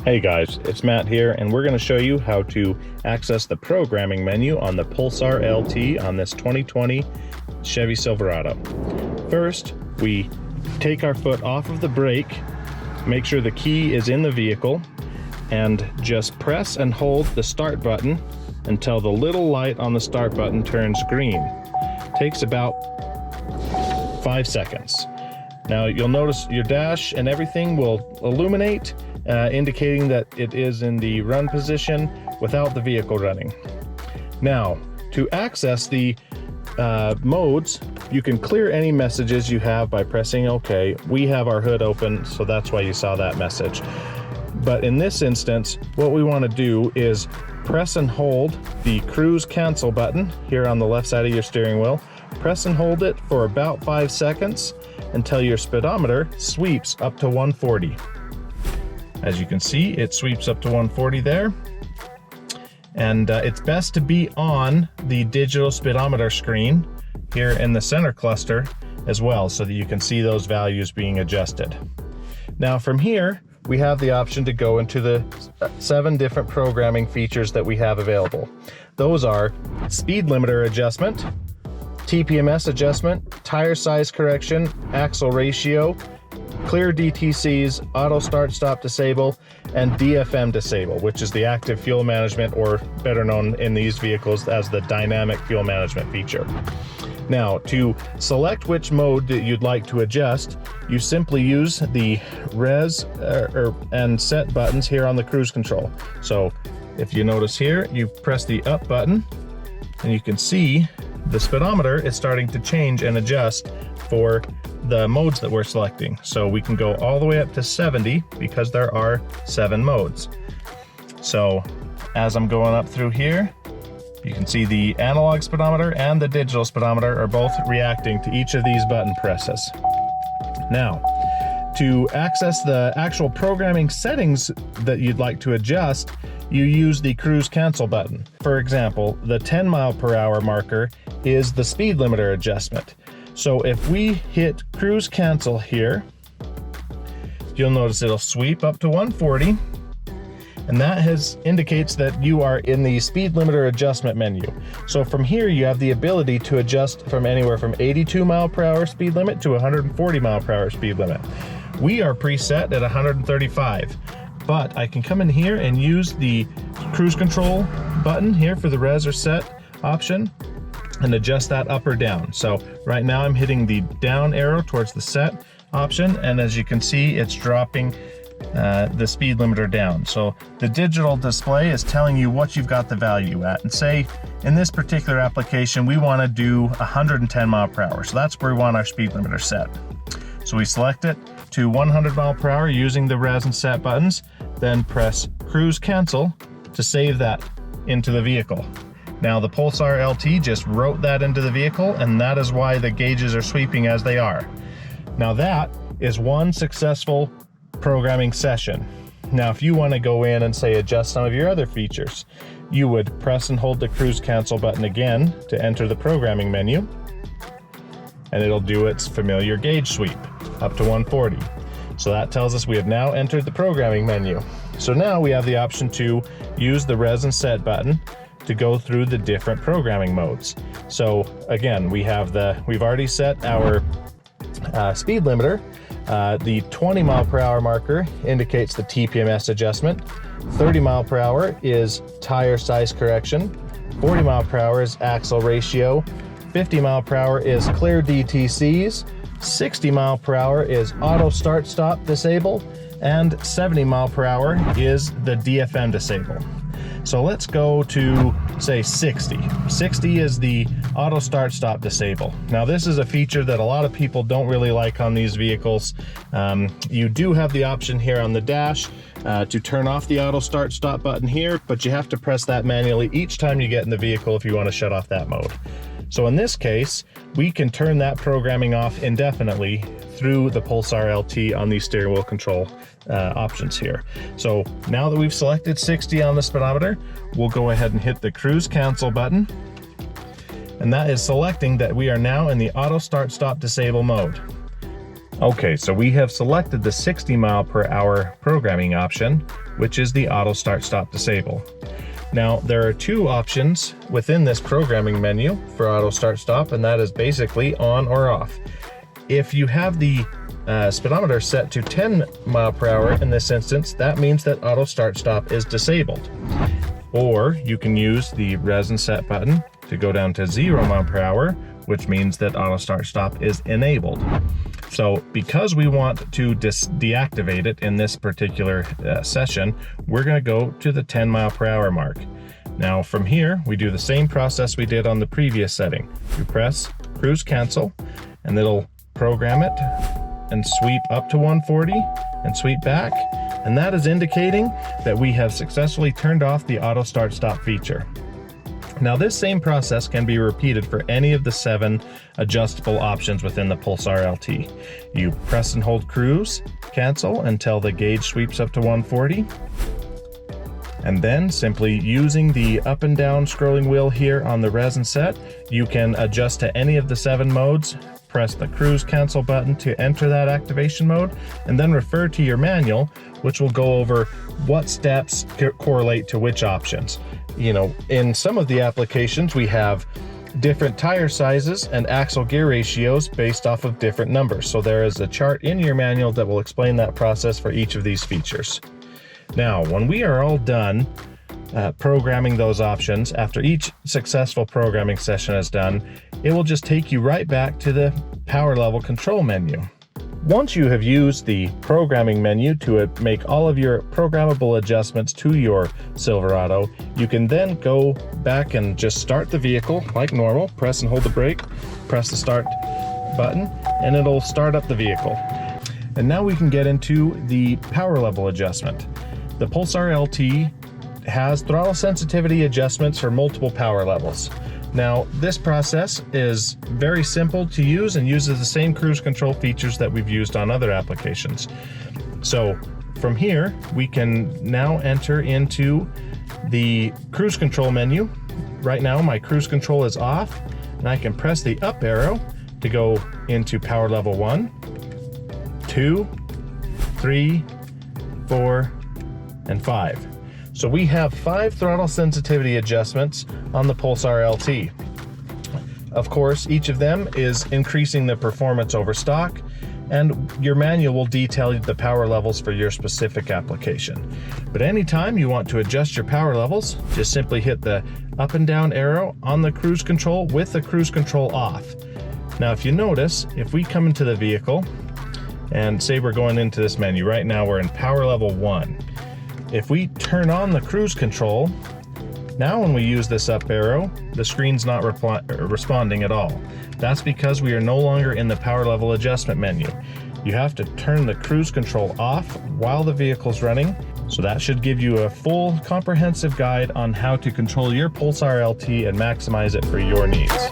Hey guys, it's Matt here, and we're going to show you how to access the programming menu on the Pulsar LT on this 2020 Chevy Silverado. First, we take our foot off of the brake, make sure the key is in the vehicle, and just press and hold the start button until the little light on the start button turns green. Takes about 5 seconds. Now you'll notice your dash and everything will illuminate, indicating that it is in the run position without the vehicle running. Now, to access the modes, you can clear any messages you have by pressing OK. We have our hood open, so that's why you saw that message. But in this instance, what we want to do is press and hold the cruise cancel button here on the left side of your steering wheel. Press and hold it for about 5 seconds until your speedometer sweeps up to 140. As you can see, it sweeps up to 140 there. And it's best to be on the digital speedometer screen here in the center cluster as well, so that you can see those values being adjusted. Now from here, we have the option to go into the 7 different programming features that we have available. Those are speed limiter adjustment, TPMS adjustment, tire size correction, axle ratio, clear DTCs, auto start stop disable, and DFM disable, which is the active fuel management, or better known in these vehicles as the dynamic fuel management feature. Now, to select which mode that you'd like to adjust, you simply use the res and set buttons here on the cruise control. So if you notice here, you press the up button and you can see the speedometer is starting to change and adjust for the modes that we're selecting. So we can go all the way up to 70 because there are 7 modes. So as I'm going up through here, you can see the analog speedometer and the digital speedometer are both reacting to each of these button presses. Now, to access the actual programming settings that you'd like to adjust, you use the cruise cancel button. For example, the 10 mile per hour marker is the speed limiter adjustment. So if we hit cruise cancel here, you'll notice it'll sweep up to 140, and that indicates that you are in the speed limiter adjustment menu. So from here, you have the ability to adjust from anywhere from 82 mile per hour speed limit to 140 mile per hour speed limit. We are preset at 135, but I can come in here and use the cruise control button here for the res or set option and adjust that up or down. So right now I'm hitting the down arrow towards the set option, and as you can see, it's dropping the speed limiter down. So the digital display is telling you what you've got the value at. And say in this particular application, we want to do 110 mile per hour. So that's where we want our speed limiter set. So we select it to 100 mile per hour using the res and set buttons, then press cruise cancel to save that into the vehicle. Now the Pulsar LT just wrote that into the vehicle, and that is why the gauges are sweeping as they are. Now that is one successful programming session. Now if you want to go in and say adjust some of your other features, you would press and hold the cruise cancel button again to enter the programming menu, and it'll do its familiar gauge sweep up to 140. So that tells us we have now entered the programming menu. So now we have the option to use the res and set button to go through the different programming modes. So again, we've already set our speed limiter. The 20 mile per hour marker indicates the TPMS adjustment. 30 mile per hour is tire size correction. 40 mile per hour is axle ratio. 50 mile per hour is clear DTCs. 60 mile per hour is auto start stop disable. And 70 mile per hour is the DFM disable. So let's go to, say, 60. 60 is the auto start stop disable. Now this is a feature that a lot of people don't really like on these vehicles. You do have the option here on the dash to turn off the auto start stop button here, but you have to press that manually each time you get in the vehicle if you want to shut off that mode. So in this case, we can turn that programming off indefinitely through the Pulsar LT on these steering wheel control options here. So now that we've selected 60 on the speedometer, we'll go ahead and hit the cruise cancel button, and that is selecting that we are now in the auto start stop disable mode. Okay, so we have selected the 60 mile per hour programming option, which is the auto start stop disable. Now, there are two options within this programming menu for auto start stop, and that is basically on or off. If you have the speedometer set to 10 mile per hour in this instance, that means that auto start stop is disabled. Or you can use the resin set button to go down to 0 mile per hour, which means that auto start stop is enabled. So because we want to deactivate it in this particular session, we're going to go to the 10 mile per hour mark. Now from here, we do the same process we did on the previous setting. We press cruise cancel, and it'll program it and sweep up to 140 and sweep back. And that is indicating that we have successfully turned off the auto start stop feature. Now this same process can be repeated for any of the 7 adjustable options within the Pulsar LT. You press and hold cruise, cancel until the gauge sweeps up to 140. And then simply using the up and down scrolling wheel here on the resin set, you can adjust to any of the 7 modes. Press the cruise cancel button to enter that activation mode, and then refer to your manual, which will go over what steps correlate to which options. You know, in some of the applications, we have different tire sizes and axle gear ratios based off of different numbers. So there is a chart in your manual that will explain that process for each of these features. Now, when we are all done programming those options, after each successful programming session is done, it will just take you right back to the power level control menu. Once you have used the programming menu to make all of your programmable adjustments to your Silverado, you can then go back and just start the vehicle like normal. Press and hold the brake, press the start button, and it'll start up the vehicle. And now we can get into the power level adjustment. The Pulsar LT has throttle sensitivity adjustments for multiple power levels. Now, this process is very simple to use and uses the same cruise control features that we've used on other applications. So from here, we can now enter into the cruise control menu. Right now, my cruise control is off, and I can press the up arrow to go into power level 1, 2, 3, 4, and 5. So we have 5 throttle sensitivity adjustments on the Pulsar LT. Of course, each of them is increasing the performance over stock, and your manual will detail the power levels for your specific application. But anytime you want to adjust your power levels, just simply hit the up and down arrow on the cruise control with the cruise control off. Now, if you notice, if we come into the vehicle and say we're going into this menu, right now we're in power level 1. If we turn on the cruise control, now when we use this up arrow, the screen's not responding at all. That's because we are no longer in the power level adjustment menu. You have to turn the cruise control off while the vehicle's running. So that should give you a full comprehensive guide on how to control your Pulsar LT and maximize it for your needs.